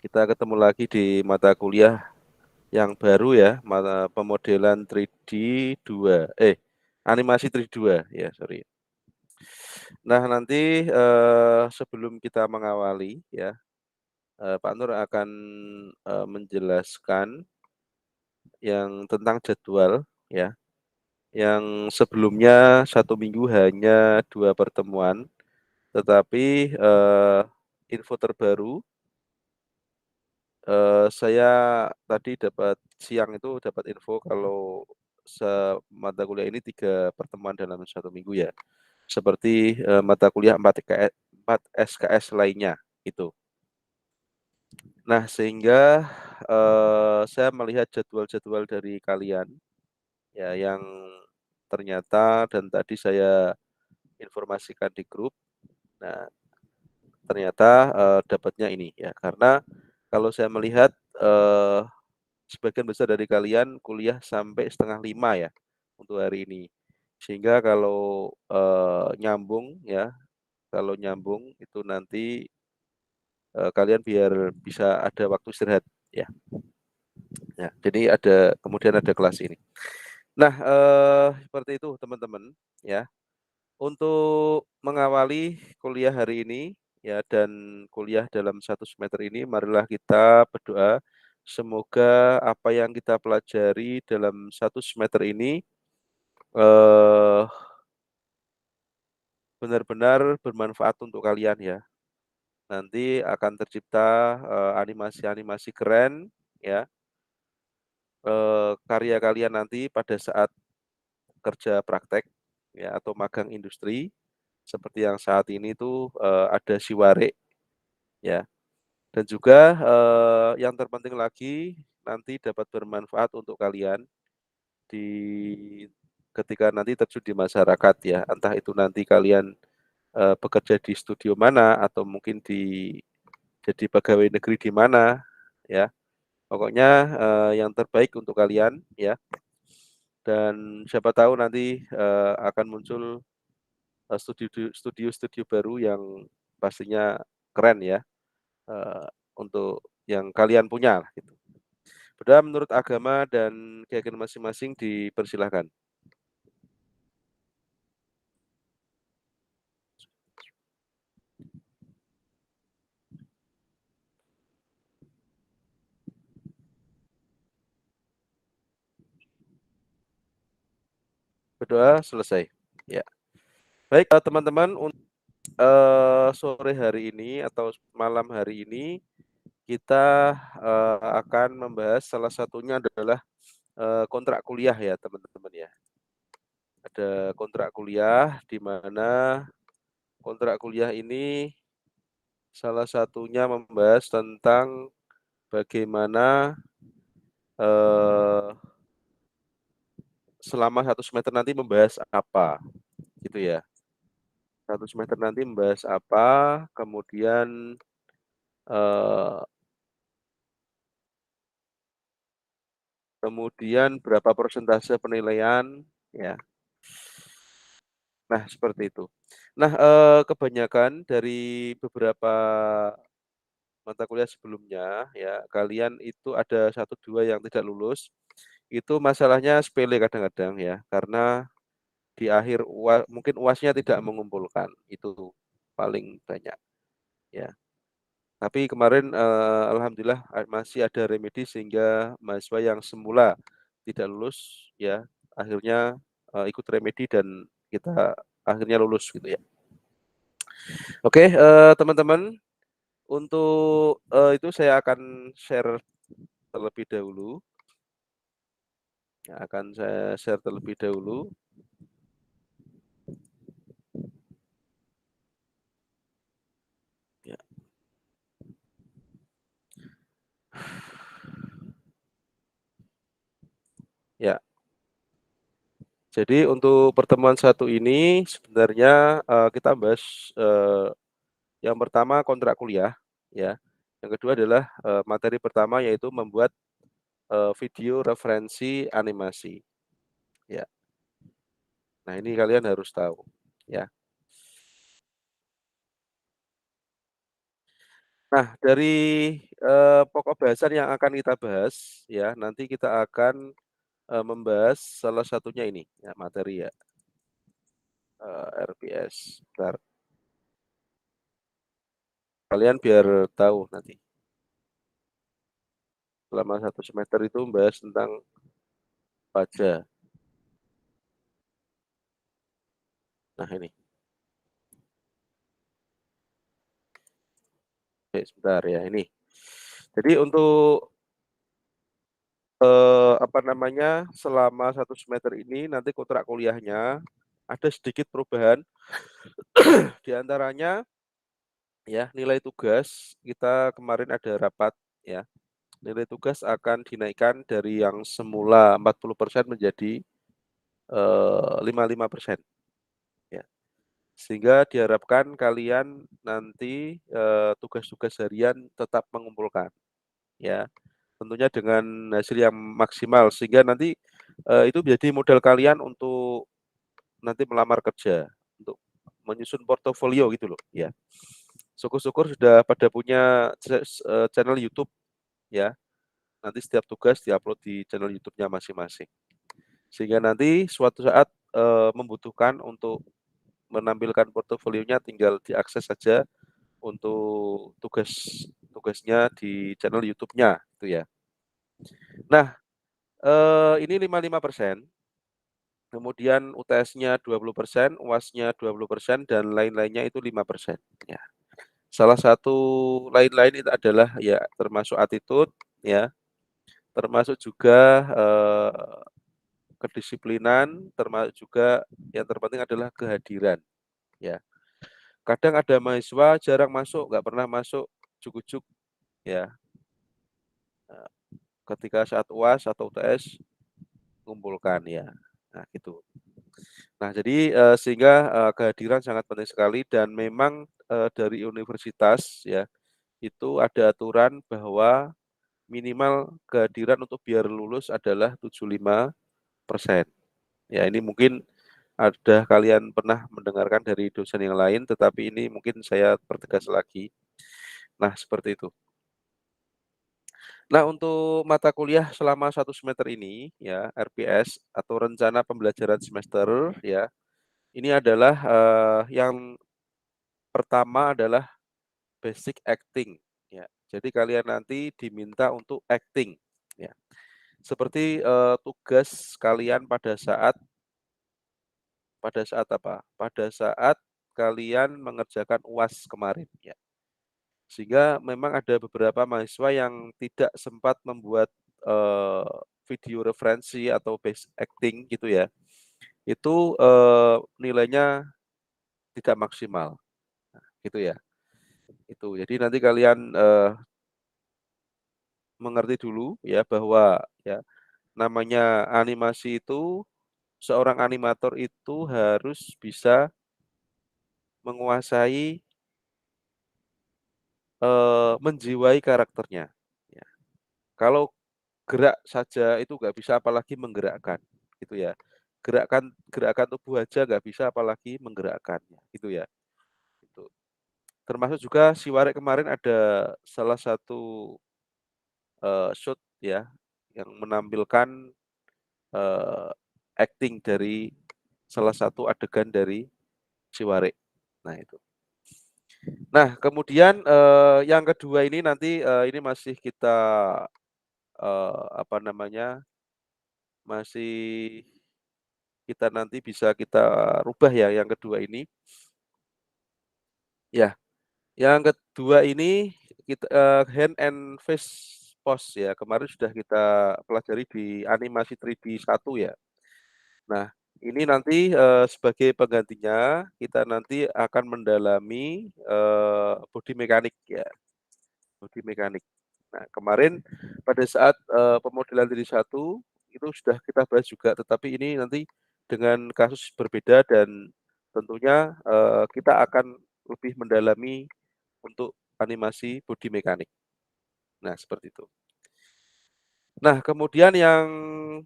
Kita ketemu lagi di mata kuliah yang baru ya, mata pemodelan 3D 2. Animasi 3D 2 ya, sorry. Nah, nanti sebelum kita mengawali ya, Pak Nur akan menjelaskan yang tentang jadwal ya, yang sebelumnya 1 minggu hanya 2 pertemuan, tetapi info terbaru. Saya tadi siang itu dapat info kalau mata kuliah ini 3 pertemuan dalam 1 minggu ya, seperti, mata kuliah 4 SKS lainnya, itu. Nah, sehingga, saya melihat jadwal-jadwal dari kalian, ya, yang ternyata dan tadi saya informasikan di grup. Nah, ternyata, dapatnya ini ya, karena kalau saya melihat, sebagian besar dari kalian kuliah sampai 4:30 ya, untuk hari ini. Sehingga kalau, nyambung ya, kalau nyambung itu nanti, kalian biar bisa ada waktu istirahat ya. Ya, jadi kemudian ada kelas ini. Nah, seperti itu teman-teman ya. Untuk mengawali kuliah hari ini ya dan kuliah dalam 1 semester ini, marilah kita berdoa semoga apa yang kita pelajari dalam 1 semester ini eh, benar-benar bermanfaat untuk kalian ya. Nanti akan tercipta animasi-animasi keren ya. Karya kalian nanti pada saat kerja praktek ya atau magang industri seperti yang saat ini tuh ada Siware ya. Dan juga, yang terpenting lagi nanti dapat bermanfaat untuk kalian di ketika nanti terjun di masyarakat ya, entah itu nanti kalian, bekerja di studio mana atau mungkin jadi pegawai negeri di mana ya. Pokoknya, yang terbaik untuk kalian ya, dan siapa tahu nanti, akan muncul, studio-studio baru yang pastinya keren ya, untuk yang kalian punya gitu. Berdoa menurut agama dan keyakinan masing-masing dipersilahkan. Berdoa selesai. Ya. Baik, teman-teman, sore hari ini atau malam hari ini kita, akan membahas salah satunya adalah, kontrak kuliah ya, teman-teman ya. Ada kontrak kuliah di mana kontrak kuliah ini salah satunya membahas tentang bagaimana, eee, selama 1 semester nanti membahas apa, gitu ya. 1 semester nanti membahas apa, kemudian, eee, kemudian berapa persentase penilaian, ya. Nah, seperti itu. Nah, kebanyakan dari beberapa mata kuliah sebelumnya, ya, kalian itu ada 1, 2 yang tidak lulus, itu masalahnya sepele kadang-kadang ya, karena di akhir mungkin UAS-nya tidak mengumpulkan, itu paling banyak, ya. Tapi kemarin, alhamdulillah masih ada remedi sehingga mahasiswa yang semula tidak lulus ya, akhirnya, ikut remedi dan kita akhirnya lulus gitu ya. Oke, teman-teman, untuk, itu saya akan share terlebih dahulu, akan saya share terlebih dahulu. Ya. Ya. Jadi untuk pertemuan satu ini sebenarnya, kita bahas, yang pertama kontrak kuliah, ya. Yang kedua adalah, materi pertama yaitu membuat, video referensi animasi, ya. Nah, ini kalian harus tahu, ya. Nah, dari, pokok bahasan yang akan kita bahas ya, nanti kita akan, membahas salah satunya ini, ya materi ya, RPS. Bentar, kalian biar tahu nanti. Selama satu semester itu membahas tentang pajak. Nah ini, oke sebentar ya ini. Jadi untuk, apa namanya, selama satu semester ini nanti kontrak kuliahnya ada sedikit perubahan, di antaranya ya nilai tugas kita kemarin ada rapat ya, nilai tugas akan dinaikkan dari yang semula 40% menjadi, 55% ya. Sehingga diharapkan kalian nanti, tugas-tugas harian tetap mengumpulkan ya, tentunya dengan hasil yang maksimal sehingga nanti, itu menjadi modal kalian untuk nanti melamar kerja, untuk menyusun portofolio gitu loh ya. Syukur-syukur sudah pada punya channel YouTube ya, nanti setiap tugas di-upload di channel YouTube-nya masing-masing. Sehingga nanti suatu saat, membutuhkan untuk menampilkan portofolionya tinggal diakses saja untuk tugasnya di channel YouTube-nya, gitu ya. Nah, ini 55%, kemudian UTS-nya 20%, UAS-nya 20%, dan lain-lainnya itu 5%, ya. Salah satu lain-lain itu adalah ya termasuk attitude, ya, termasuk juga, kedisiplinan, termasuk juga yang terpenting adalah kehadiran, ya. Kadang ada mahasiswa jarang masuk, nggak pernah masuk, juk-juk, ya, ketika saat UAS atau UTS kumpulkan, ya. Nah, gitu. Nah, jadi, sehingga, kehadiran sangat penting sekali dan memang, dari universitas ya, itu ada aturan bahwa minimal kehadiran untuk biar lulus adalah 75%. Ya, ini mungkin ada kalian pernah mendengarkan dari dosen yang lain, tetapi ini mungkin saya pertegas lagi. Nah, seperti itu. Nah, untuk mata kuliah selama satu semester ini, ya, RPS atau rencana pembelajaran semester, ya, ini adalah, yang pertama adalah basic acting, ya. Jadi kalian nanti diminta untuk acting, ya. Seperti, tugas kalian pada saat apa, pada saat kalian mengerjakan UAS kemarin, ya. Sehingga memang ada beberapa mahasiswa yang tidak sempat membuat, video referensi atau basic acting gitu ya, itu, nilainya tidak maksimal, gitu ya. Itu, jadi nanti kalian, mengerti dulu ya bahwa ya, namanya animasi itu, seorang animator itu harus bisa menguasai, menjiwai karakternya, ya. Kalau gerak saja itu nggak bisa apalagi menggerakkan, gitu ya. Gerakan tubuh aja nggak bisa apalagi menggerakkannya, gitu ya, gitu. Termasuk juga si Warek kemarin ada salah satu, shoot ya, yang menampilkan, eee, akting dari salah satu adegan dari si Warek. Nah itu. Nah kemudian, yang kedua ini nanti, ini masih kita, apa namanya, masih kita nanti bisa kita rubah ya yang kedua ini. Ya, yang kedua ini kita, hand and face pose ya, kemarin sudah kita pelajari di animasi 3D 1 ya. Nah, ini nanti, sebagai penggantinya kita nanti akan mendalami, body mekanik ya, body mekanik. Nah, kemarin pada saat, pemodelan 3D 1 itu sudah kita bahas juga, tetapi ini nanti dengan kasus berbeda dan tentunya, kita akan lebih mendalami untuk animasi body mekanik. Nah, seperti itu. Nah, kemudian yang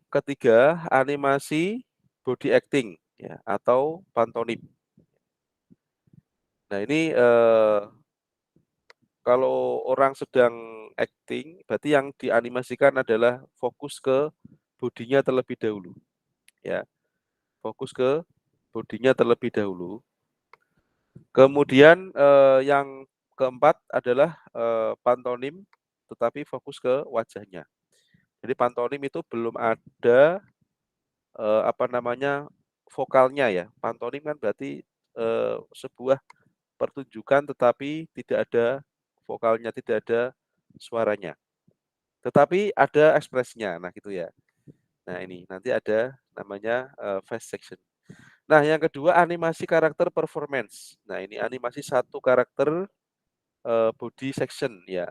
ketiga, animasi body acting ya atau pantomim. Nah, ini, kalau orang sedang acting, berarti yang dianimasikan adalah fokus ke bodinya terlebih dahulu, ya. Fokus ke bodinya terlebih dahulu. Kemudian, yang keempat adalah, pantomim, tetapi fokus ke wajahnya. Jadi pantomim itu belum ada, apa namanya, vokalnya ya. Pantomim kan berarti, sebuah pertunjukan tetapi tidak ada vokalnya, tidak ada suaranya. Tetapi ada ekspresinya, nah gitu ya. Nah ini, nanti ada namanya, face section. Nah yang kedua animasi karakter performance. Nah ini animasi satu karakter, body section ya.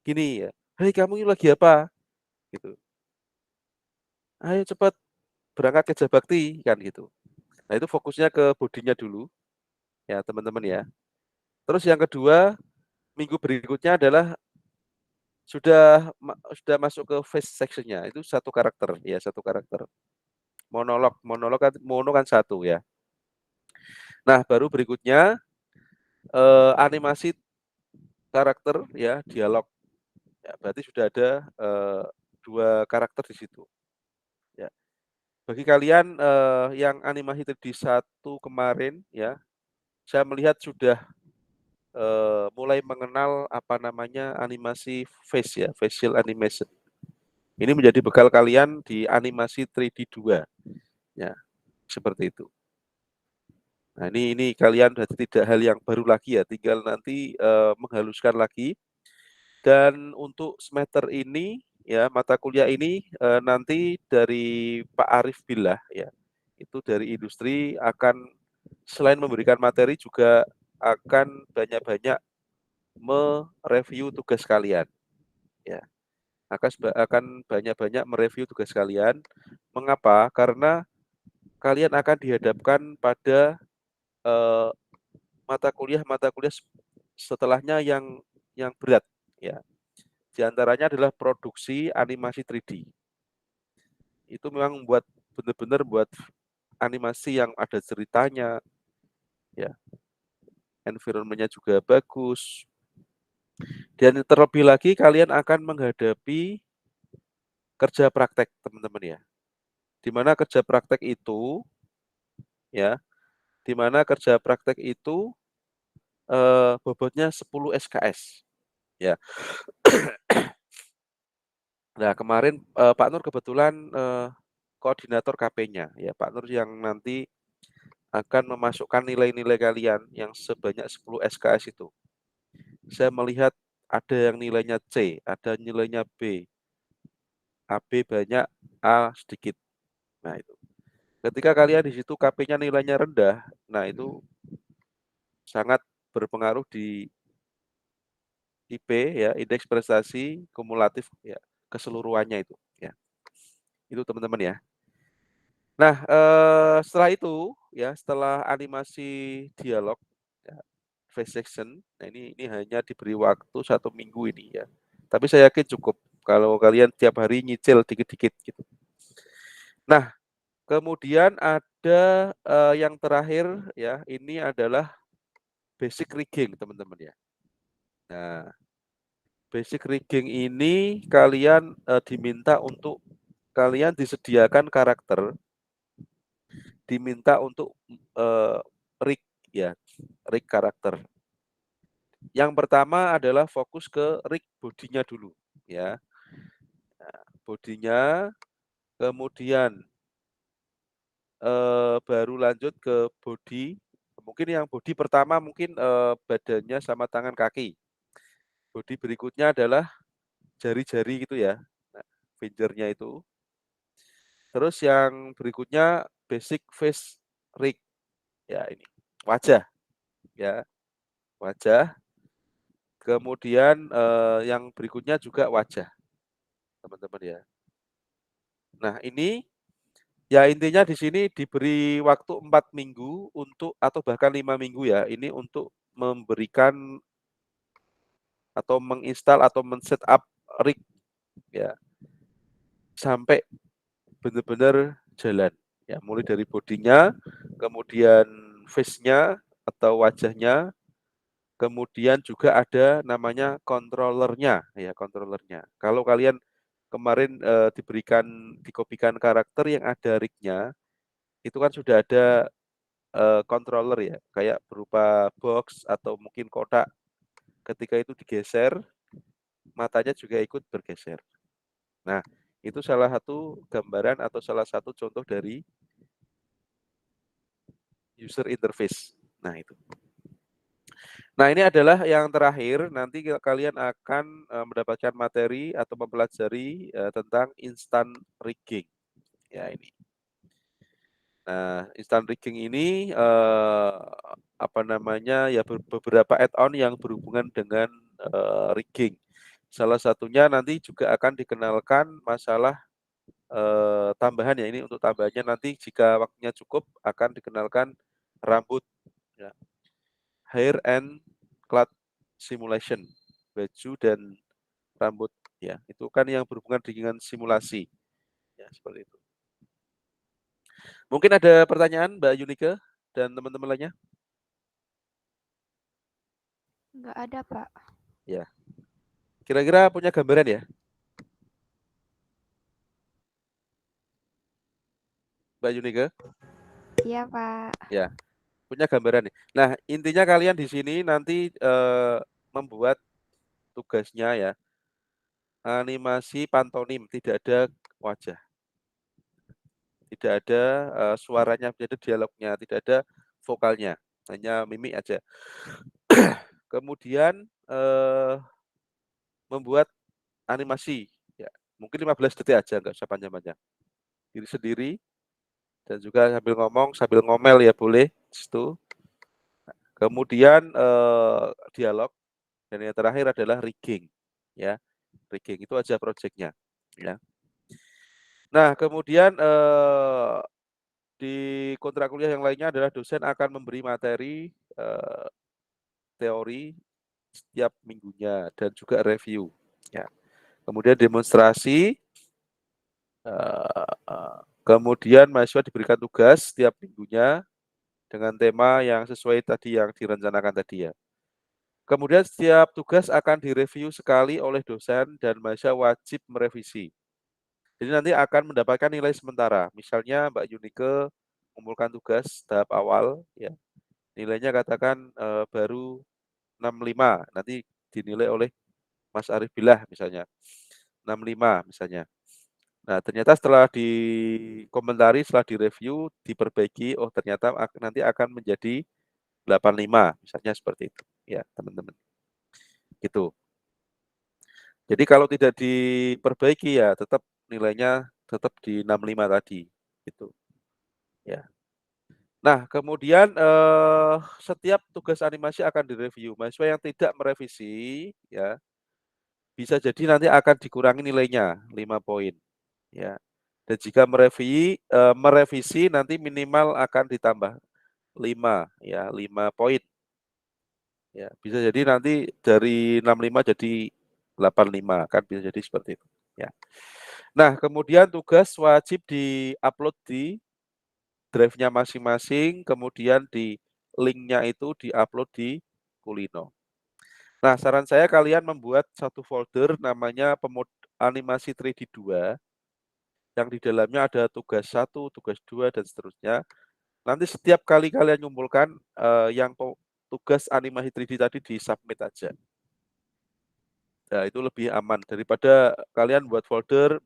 Gini ya, "Hei kamu ini lagi apa?" Gitu. "Ayo cepat berangkat kerja bakti," kan gitu. Nah itu fokusnya ke bodinya dulu ya teman-teman ya. Terus yang kedua, minggu berikutnya adalah sudah masuk ke face section-nya, itu satu karakter ya, satu karakter. Monolog, monolog kan mono kan satu ya. Nah baru berikutnya, animasi karakter ya, dialog. Ya berarti sudah ada, 2 karakter di situ, ya. Bagi kalian, yang animasi 3D 1 kemarin ya, saya melihat sudah, mulai mengenal apa namanya, animasi face ya, facial animation. Ini menjadi bekal kalian di animasi 3D 2, ya, seperti itu. Nah ini kalian berarti tidak hal yang baru lagi ya, tinggal nanti, menghaluskan lagi. Dan untuk semester ini, ya mata kuliah ini, nanti dari Pak Arif Billah ya, itu dari industri akan selain memberikan materi juga akan banyak-banyak mereview tugas kalian, ya. Akan banyak-banyak mereview tugas kalian. Mengapa? Karena kalian akan dihadapkan pada, eee, mata kuliah setelahnya yang berat, ya. Di antaranya adalah produksi animasi 3D. Itu memang benar-benar buat animasi yang ada ceritanya, ya, environment-nya juga bagus. Dan terlebih lagi kalian akan menghadapi kerja praktek, teman-teman ya. Di mana kerja praktek itu, ya, di mana kerja praktek itu, bobotnya 10 SKS, ya. Nah kemarin, Pak Nur kebetulan, koordinator KP-nya, ya, Pak Nur yang nanti akan memasukkan nilai-nilai kalian yang sebanyak 10 SKS itu. Saya melihat ada yang nilainya C, ada nilainya B, AB banyak, A sedikit. Nah itu. Ketika kalian di situ KP-nya nilainya rendah, nah itu sangat berpengaruh di IP ya, indeks prestasi kumulatif ya, keseluruhannya itu ya. Itu teman-teman ya. Nah, setelah itu ya, setelah animasi dialog ya, face section, nah ini hanya diberi waktu 1 minggu ini ya. Tapi saya yakin cukup kalau kalian tiap hari nyicil dikit-dikit gitu. Nah, kemudian ada, yang terakhir ya, ini adalah basic rigging teman-teman ya. Nah, basic rigging ini kalian, diminta untuk kalian disediakan karakter, diminta untuk, rig ya, rig karakter. Yang pertama adalah fokus ke rig bodinya dulu ya. Nah, bodinya, kemudian, baru lanjut ke body, mungkin yang body pertama mungkin, badannya sama tangan kaki. Body berikutnya adalah jari-jari gitu ya, nah finger-nya itu. Terus yang berikutnya basic face rig, ya ini, wajah ya, wajah. Kemudian, yang berikutnya juga wajah, teman-teman ya. Nah ini, ya intinya di sini diberi waktu 4 minggu untuk atau bahkan 5 minggu ya, ini untuk memberikan atau menginstal atau men-setup rig ya, sampai benar-benar jalan ya, mulai dari bodinya, kemudian face-nya atau wajahnya, Kemudian juga ada namanya controllernya, ya controllernya. Kalau kalian kemarin diberikan dikopikan karakter yang ada rig-nya, itu kan sudah ada controller ya, kayak berupa box atau mungkin kotak. Ketika itu digeser, matanya juga ikut bergeser. Nah, itu salah satu gambaran atau salah satu contoh dari user interface. Nah, itu. Nah, ini adalah yang terakhir. Nanti kalian akan mendapatkan materi atau mempelajari tentang instant rigging. Ya, ini. Nah, instant rigging ini apa namanya ya beberapa add-on yang berhubungan dengan rigging. Salah satunya nanti juga akan dikenalkan masalah tambahan ya, ini untuk tambahannya nanti jika waktunya cukup akan dikenalkan rambut ya, hair and cloth simulation, baju dan rambut ya. Itu kan yang berhubungan dengan simulasi. Ya, seperti itu. Mungkin ada pertanyaan Mbak Yunike dan teman-teman lainnya? Nggak ada, Pak. Ya. Kira-kira punya gambaran ya, Mbak Yunike? Iya, Pak. Ya, punya gambaran nih. Nah, intinya kalian di sini nanti membuat tugasnya ya, animasi pantomim, tidak ada wajah, tidak ada suaranya, tidak ada dialognya, tidak ada vokalnya, hanya mimik aja. Kemudian membuat animasi, ya, mungkin 15 detik aja, nggak usah panjang-panjang. Diri sendiri dan juga sambil ngomong, sambil ngomel ya boleh. Situ. Kemudian dialog dan yang terakhir adalah rigging, ya. Rigging itu aja proyeknya, ya. Nah, kemudian di kontrak kuliah yang lainnya adalah dosen akan memberi materi teori setiap minggunya dan juga review, ya. Kemudian demonstrasi, kemudian mahasiswa diberikan tugas setiap minggunya dengan tema yang sesuai tadi yang direncanakan tadi ya. Kemudian setiap tugas akan direview sekali oleh dosen dan mahasiswa wajib merevisi. Jadi nanti akan mendapatkan nilai sementara. Misalnya Mbak Yunike mengumpulkan tugas tahap awal, ya nilainya katakan baru 65, nanti dinilai oleh Mas Arif Billah misalnya 65 misalnya. Nah ternyata setelah dikomentari, setelah direview, diperbaiki, oh ternyata nanti akan menjadi 85, misalnya seperti itu, ya teman-teman. Gitu. Jadi kalau tidak diperbaiki ya tetap nilainya tetap di 65 tadi, gitu. Ya. Nah, kemudian setiap tugas animasi akan direview. Mahasiswa yang tidak merevisi, ya bisa jadi nanti akan dikurangi nilainya 5 poin, ya. Dan jika merevisi nanti minimal akan ditambah 5, ya 5 poin. Ya, bisa jadi nanti dari 65 jadi 85 kan bisa jadi seperti itu, ya. Nah, kemudian tugas wajib di-upload di drive-nya masing-masing, kemudian di link-nya itu di-upload di Kulino. Nah, saran saya kalian membuat satu folder namanya animasi 3D 2, yang di dalamnya ada tugas 1, tugas 2, dan seterusnya. Nanti setiap kali kalian ngumpulkan yang tugas animasi 3D tadi di-submit aja. Nah, itu lebih aman daripada kalian buat folder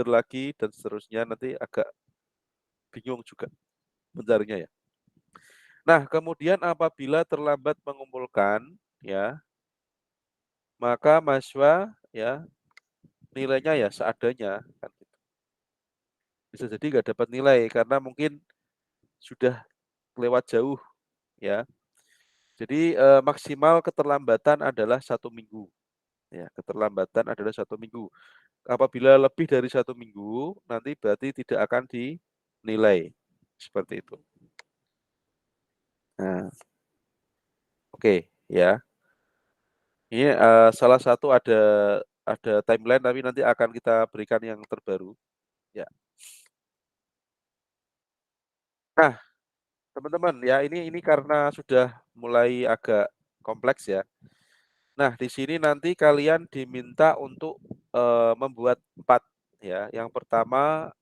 lagi, dan seterusnya nanti agak bingung juga mencarinya ya. Nah, kemudian apabila terlambat mengumpulkan, ya, maka mahasiswa ya nilainya ya seadanya kan gitu. Bisa jadi nggak dapat nilai karena mungkin sudah lewat jauh ya. Jadi maksimal keterlambatan adalah 1 minggu. Ya, keterlambatan adalah 1 minggu. Apabila lebih dari 1 minggu, nanti berarti tidak akan dinilai seperti itu. Nah, oke, ya. Ini salah satu ada timeline tapi nanti akan kita berikan yang terbaru. Ya. Nah, teman-teman, ya ini karena sudah mulai agak kompleks ya. Nah, di sini nanti kalian diminta untuk membuat 4 ya. Yang pertama,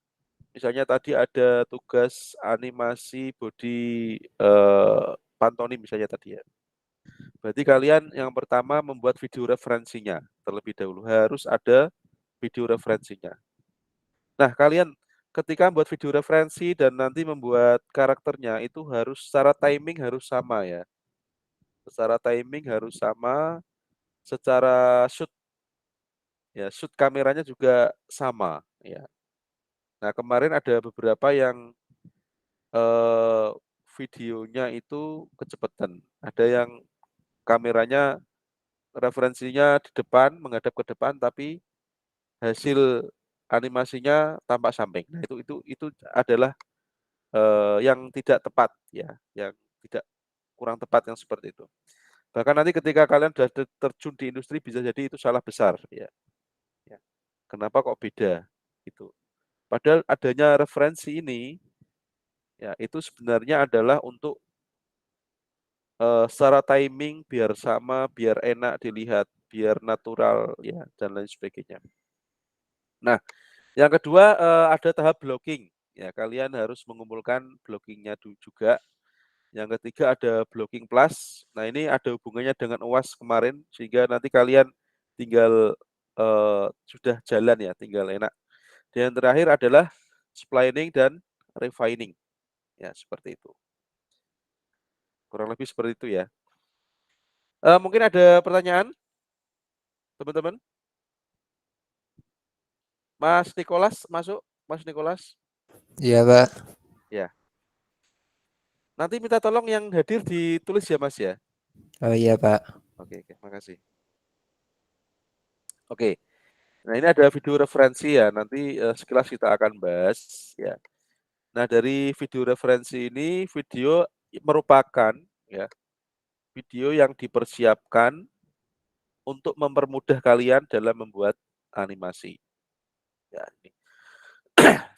misalnya tadi ada tugas animasi body pantomim misalnya tadi ya. Berarti kalian yang pertama membuat video referensinya terlebih dahulu. Harus ada video referensinya. Nah, kalian ketika membuat video referensi dan nanti membuat karakternya itu harus secara timing harus sama ya. Secara timing harus sama, secara shoot ya, shoot kameranya juga sama ya. Nah, kemarin ada beberapa yang videonya itu kecepatan. Ada yang kameranya referensinya di depan, menghadap ke depan, tapi hasil animasinya tampak samping. Nah, itu adalah yang tidak tepat ya, yang tidak kurang tepat yang seperti itu. Bahkan nanti ketika kalian sudah terjun di industri bisa jadi itu salah besar ya. Ya. Kenapa kok beda itu? Padahal adanya referensi ini ya itu sebenarnya adalah untuk secara timing biar sama, biar enak dilihat, biar natural ya dan lain sebagainya. Nah, yang kedua ada tahap blocking. Ya, kalian harus mengumpulkan blockingnya juga. Yang ketiga ada blocking plus. Nah, ini ada hubungannya dengan UAS kemarin sehingga nanti kalian tinggal sudah jalan ya, tinggal enak. Dan yang terakhir adalah splining dan refining. Ya, seperti itu. Kurang lebih seperti itu ya. Mungkin ada pertanyaan, teman-teman? Mas Nikolas masuk, Mas Nikolas. Iya, Pak. Ya. Nanti minta tolong yang hadir ditulis ya, Mas ya. Oh iya, Pak. Oke, makasih. Oke. Nah, ini ada video referensi ya. Nanti sekilas kita akan bahas ya. Nah, dari video referensi ini video merupakan ya video yang dipersiapkan untuk mempermudah kalian dalam membuat animasi. Ya, ini.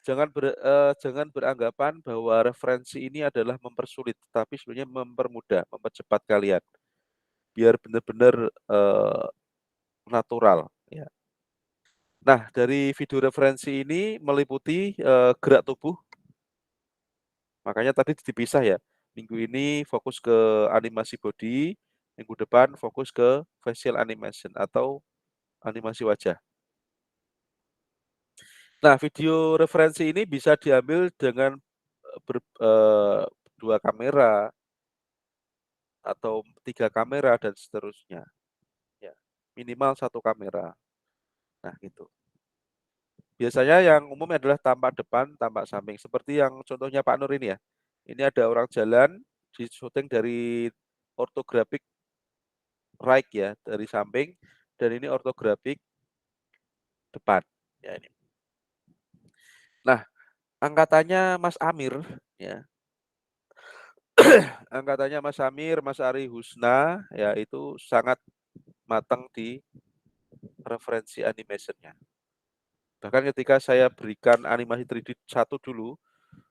Jangan beranggapan bahwa referensi ini adalah mempersulit, tapi sebenarnya mempermudah, mempercepat kalian biar benar-benar natural. Ya. Nah, dari video referensi ini meliputi gerak tubuh. Makanya tadi dipisah ya. Minggu ini fokus ke animasi body, minggu depan fokus ke facial animation atau animasi wajah. Nah, video referensi ini bisa diambil dengan dua kamera atau 3 kamera dan seterusnya. Ya, minimal 1 kamera. Nah, gitu. Biasanya yang umum adalah tampak depan, tampak samping. Seperti yang contohnya Pak Nur ini ya. Ini ada orang jalan di syuting dari ortografik right ya, dari samping. Dan ini ortografik depan. Ya, ini. Nah, angkatannya Mas Amir ya. Angkatannya Mas Amir, Mas Ari Husna ya itu sangat matang di referensi animationnya. Bahkan ketika saya berikan animasi 3D satu dulu,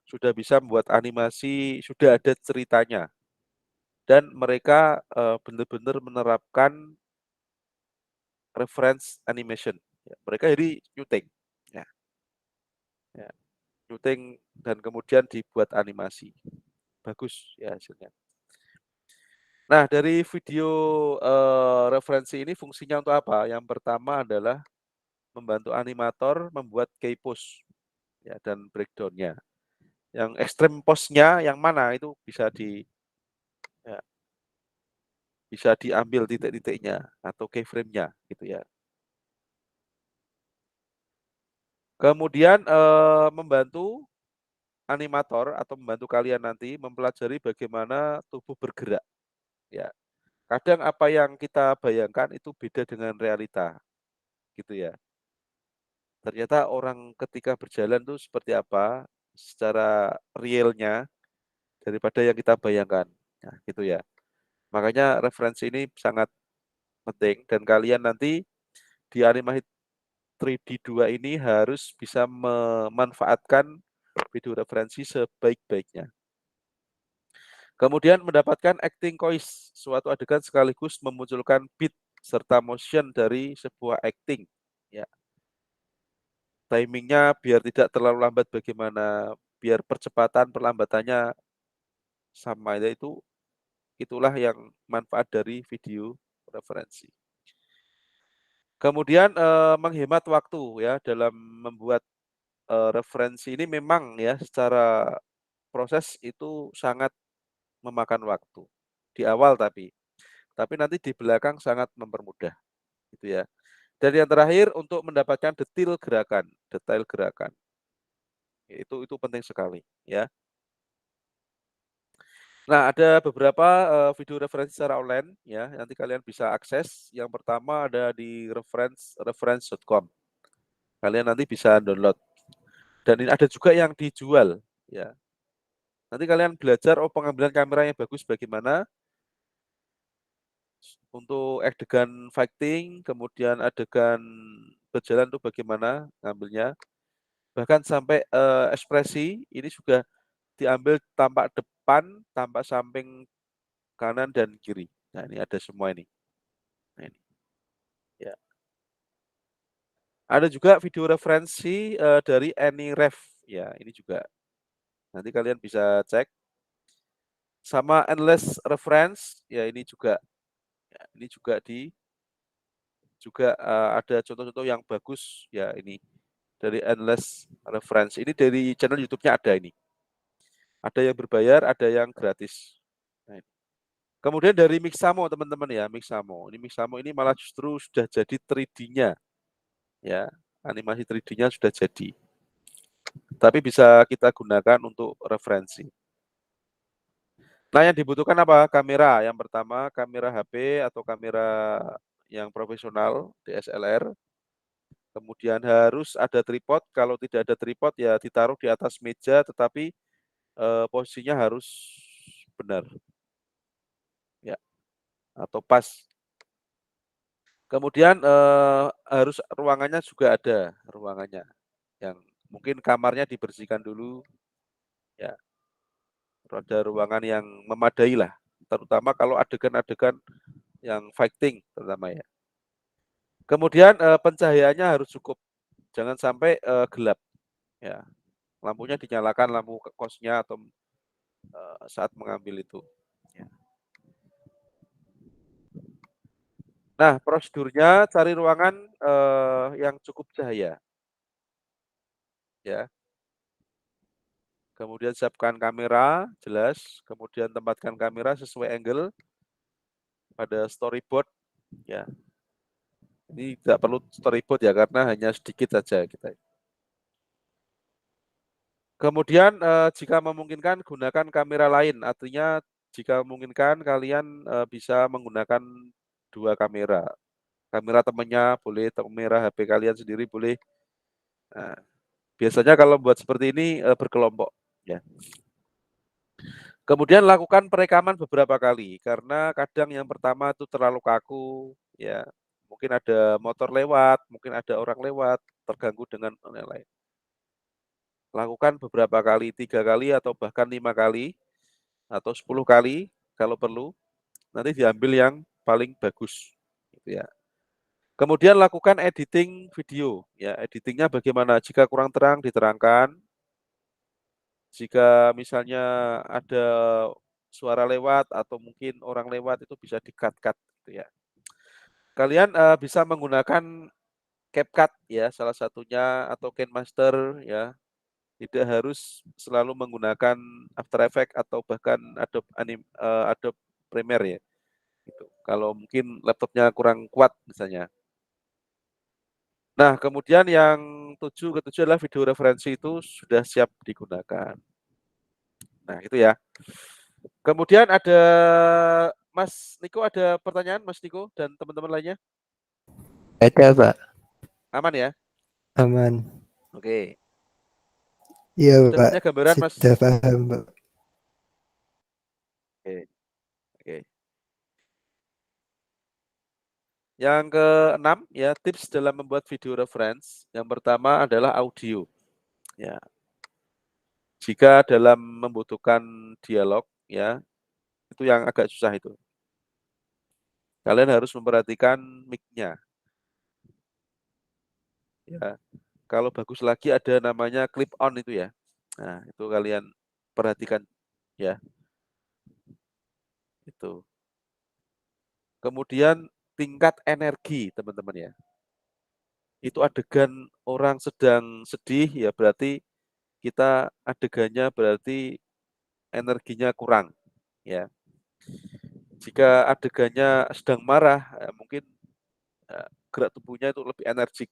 sudah bisa membuat animasi, sudah ada ceritanya. Dan mereka benar-benar menerapkan reference animation. Ya, mereka jadi syuting. Ya. Ya. Syuting dan kemudian dibuat animasi. Bagus ya hasilnya. Nah, dari video referensi ini fungsinya untuk apa? Yang pertama adalah membantu animator membuat key pose ya, dan breakdown-nya. Yang ekstrem pose-nya yang mana itu bisa ya, bisa diambil titik-titiknya atau keyframe-nya gitu ya. Kemudian membantu animator atau membantu kalian nanti mempelajari bagaimana tubuh bergerak. Ya, kadang apa yang kita bayangkan itu beda dengan realita, gitu ya. Ternyata orang ketika berjalan tuh seperti apa secara realnya daripada yang kita bayangkan. Nah, gitu ya. Makanya referensi ini sangat penting dan kalian nanti di animasi 3D 2 ini harus bisa memanfaatkan video referensi sebaik-baiknya. Kemudian mendapatkan acting choice, suatu adegan sekaligus memunculkan beat serta motion dari sebuah acting. Ya. Timingnya biar tidak terlalu lambat bagaimana, biar percepatan perlambatannya sama, itulah yang manfaat dari video referensi. Kemudian menghemat waktu ya dalam membuat referensi ini memang ya secara proses itu sangat memakan waktu di awal tapi nanti di belakang sangat mempermudah gitu ya. Dan yang terakhir untuk mendapatkan detail gerakan itu penting sekali ya. Nah, ada beberapa video referensi secara online ya, nanti kalian bisa akses. Yang pertama ada di reference.com. Kalian nanti bisa download. Dan ini ada juga yang dijual ya. Nanti kalian belajar pengambilan kamera yang bagus bagaimana untuk adegan fighting, kemudian adegan berjalan itu bagaimana ngambilnya. Bahkan sampai ekspresi ini juga diambil tampak depan, tampak samping kanan dan kiri. Nah, ini ada semua ini. Nah, ini. Ya. Ada juga video referensi dari AnyRef. Ya, ini juga. Nanti kalian bisa cek. Sama Endless Reference, ya ini juga. Ya, ini juga ada contoh-contoh yang bagus. Ya, ini dari Endless Reference. Ini dari channel YouTube-nya ada ini. Ada yang berbayar, ada yang gratis. Nah, ini. Kemudian dari Mixamo teman-teman ya, Mixamo. Mixamo ini malah justru sudah jadi 3D-nya. Ya, animasi 3D-nya sudah jadi. Tapi bisa kita gunakan untuk referensi. Nah, yang dibutuhkan apa? Kamera. Yang pertama, kamera HP atau kamera yang profesional, DSLR. Kemudian harus ada tripod. Kalau tidak ada tripod ya ditaruh di atas meja, tetapi posisinya harus benar. Ya, atau pas. Kemudian harus ruangannya juga ada, ruangannya. Yang mungkin kamarnya dibersihkan dulu. Ya, ada ruangan yang memadai lah, terutama kalau adegan-adegan yang fighting terutama ya. Kemudian pencahayaannya harus cukup, jangan sampai gelap ya. Lampunya dinyalakan, lampu kosnya atau saat mengambil itu. Ya. Nah, prosedurnya cari ruangan yang cukup cahaya. Ya. Kemudian siapkan kamera, jelas. Kemudian tempatkan kamera sesuai angle pada storyboard. Ya. Ini tidak perlu storyboard ya, karena hanya sedikit saja kita. Kemudian jika memungkinkan gunakan kamera lain, artinya jika memungkinkan kalian bisa menggunakan 2 kamera. Kamera temannya boleh, kamera HP kalian sendiri boleh. Nah, biasanya kalau buat seperti ini berkelompok ya. Kemudian lakukan perekaman beberapa kali karena kadang yang pertama itu terlalu kaku ya. Mungkin ada motor lewat, mungkin ada orang lewat, terganggu dengan lain-lain. Lakukan beberapa kali, 3 kali atau bahkan 5 kali atau 10 kali kalau perlu. Nanti diambil yang paling bagus gitu ya. Kemudian lakukan editing video ya. Editingnya bagaimana? Jika kurang terang diterangkan. Jika misalnya ada suara lewat atau mungkin orang lewat itu bisa di-cut gitu ya. Kalian bisa menggunakan CapCut ya salah satunya atau KineMaster ya. Tidak harus selalu menggunakan After Effects atau bahkan Adobe Premiere ya. Gitu. Kalau mungkin laptopnya kurang kuat misalnya. Nah, kemudian yang ketujuh adalah video referensi itu sudah siap digunakan. Nah, itu ya. Kemudian ada Mas Niko, ada pertanyaan Mas Niko dan teman-teman lainnya? Ada, Pak. Aman ya? Aman. Oke. Iya, Sudah Pak. punya gambaran Mas? Sudah paham, Pak. Oke. Oke. Yang keenam ya, tips dalam membuat video reference. Yang pertama adalah audio. Ya. Jika dalam membutuhkan dialog ya, Itu yang agak susah itu. Kalian harus memperhatikan mic-nya. Ya. Kalau bagus lagi ada namanya clip on itu ya. Nah, itu kalian perhatikan ya. Itu. Kemudian tingkat energi, teman-teman ya. Itu adegan orang sedang sedih ya berarti kita adegannya berarti energinya kurang ya. Jika adegannya sedang marah, mungkin gerak tubuhnya itu lebih energik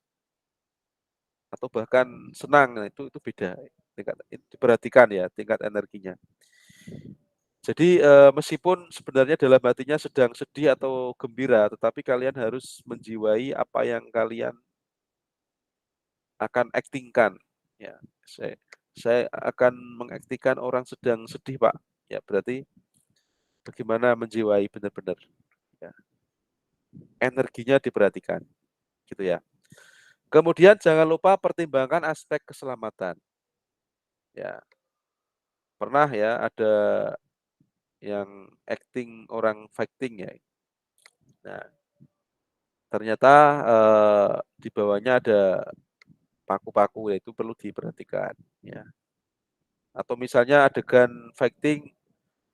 atau bahkan senang, nah itu beda. Itu diperhatikan ya tingkat energinya. Jadi meskipun sebenarnya dalam hatinya sedang sedih atau gembira, tetapi kalian harus menjiwai apa yang kalian akan aktingkan. Ya, saya akan mengaktingkan orang sedang sedih, Pak. Ya, berarti bagaimana menjiwai benar-benar. Ya. Energinya diperhatikan, gitu ya. Kemudian jangan lupa pertimbangkan aspek keselamatan. Ya, pernah ya ada yang acting orang fighting ya. Nah, ternyata di bawahnya ada paku-paku, ya itu perlu diperhatikan. Ya. Atau misalnya adegan fighting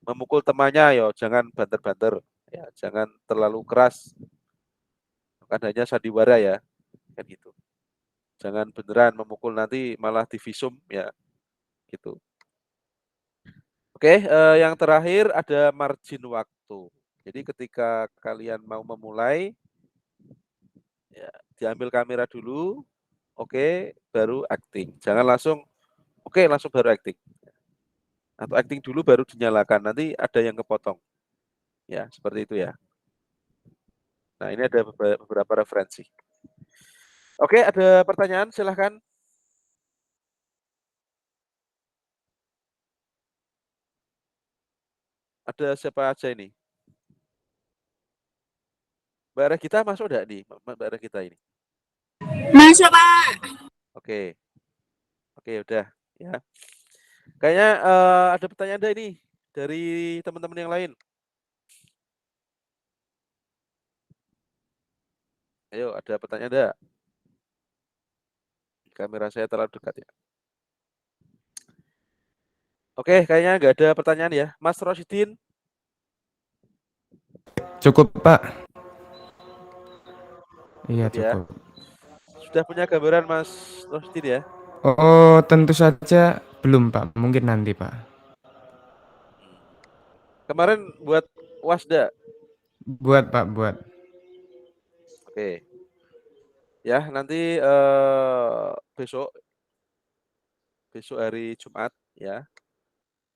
memukul temannya, ya jangan banter-banter, ya jangan terlalu keras. Kan hanya sandiwara ya, kan gitu. Jangan beneran memukul nanti malah divisum ya, gitu. Oke, yang terakhir ada margin waktu. Jadi ketika kalian mau memulai, ya, diambil kamera dulu, oke, baru acting. Jangan langsung, oke, langsung baru acting. Atau acting dulu baru dinyalakan, nanti ada yang kepotong. Ya, seperti itu ya. Nah, ini ada beberapa referensi. Oke, ada pertanyaan, silahkan. Ada siapa aja ini? Mbak Regita masuk enggak nih? Mbak Regita ini. Masuk, Pak. Oke. Oke, udah ya. Kayaknya ada pertanyaan ada ini dari teman-teman yang lain. Ayo, ada pertanyaan ada? Kamera saya terlalu dekat ya. Oke, kayaknya nggak ada pertanyaan ya. Mas Rosidin? Cukup, Pak. Iya, Ya. cukup. Sudah punya gambaran Mas Rosidin ya? Oh, tentu saja belum, Pak. Mungkin nanti, Pak. Kemarin buat Wasda. Buat, Pak, buat. Oke. Ya, nanti besok hari Jumat ya.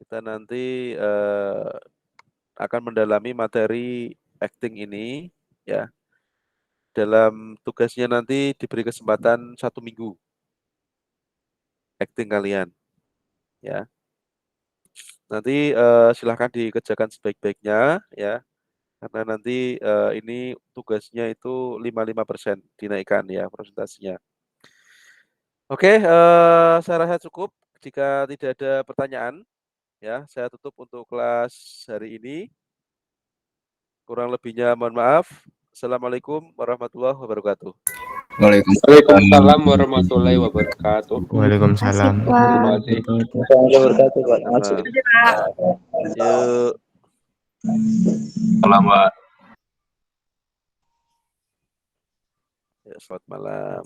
Kita nanti akan mendalami materi acting ini ya. Dalam tugasnya nanti diberi kesempatan 1 minggu acting kalian ya. Nanti silahkan dikerjakan sebaik-baiknya ya. Karena nanti ini tugasnya itu 55% dinaikkan ya presentasinya. Oke, saya rasa cukup. Jika tidak ada pertanyaan, ya saya tutup untuk kelas hari ini. Kurang lebihnya mohon maaf. Assalamualaikum warahmatullahi wabarakatuh. Waalaikumsalam warahmatullahi wabarakatuh. Waalaikumsalam. Terima kasih. Yuk. Selamat. Ya, selamat malam.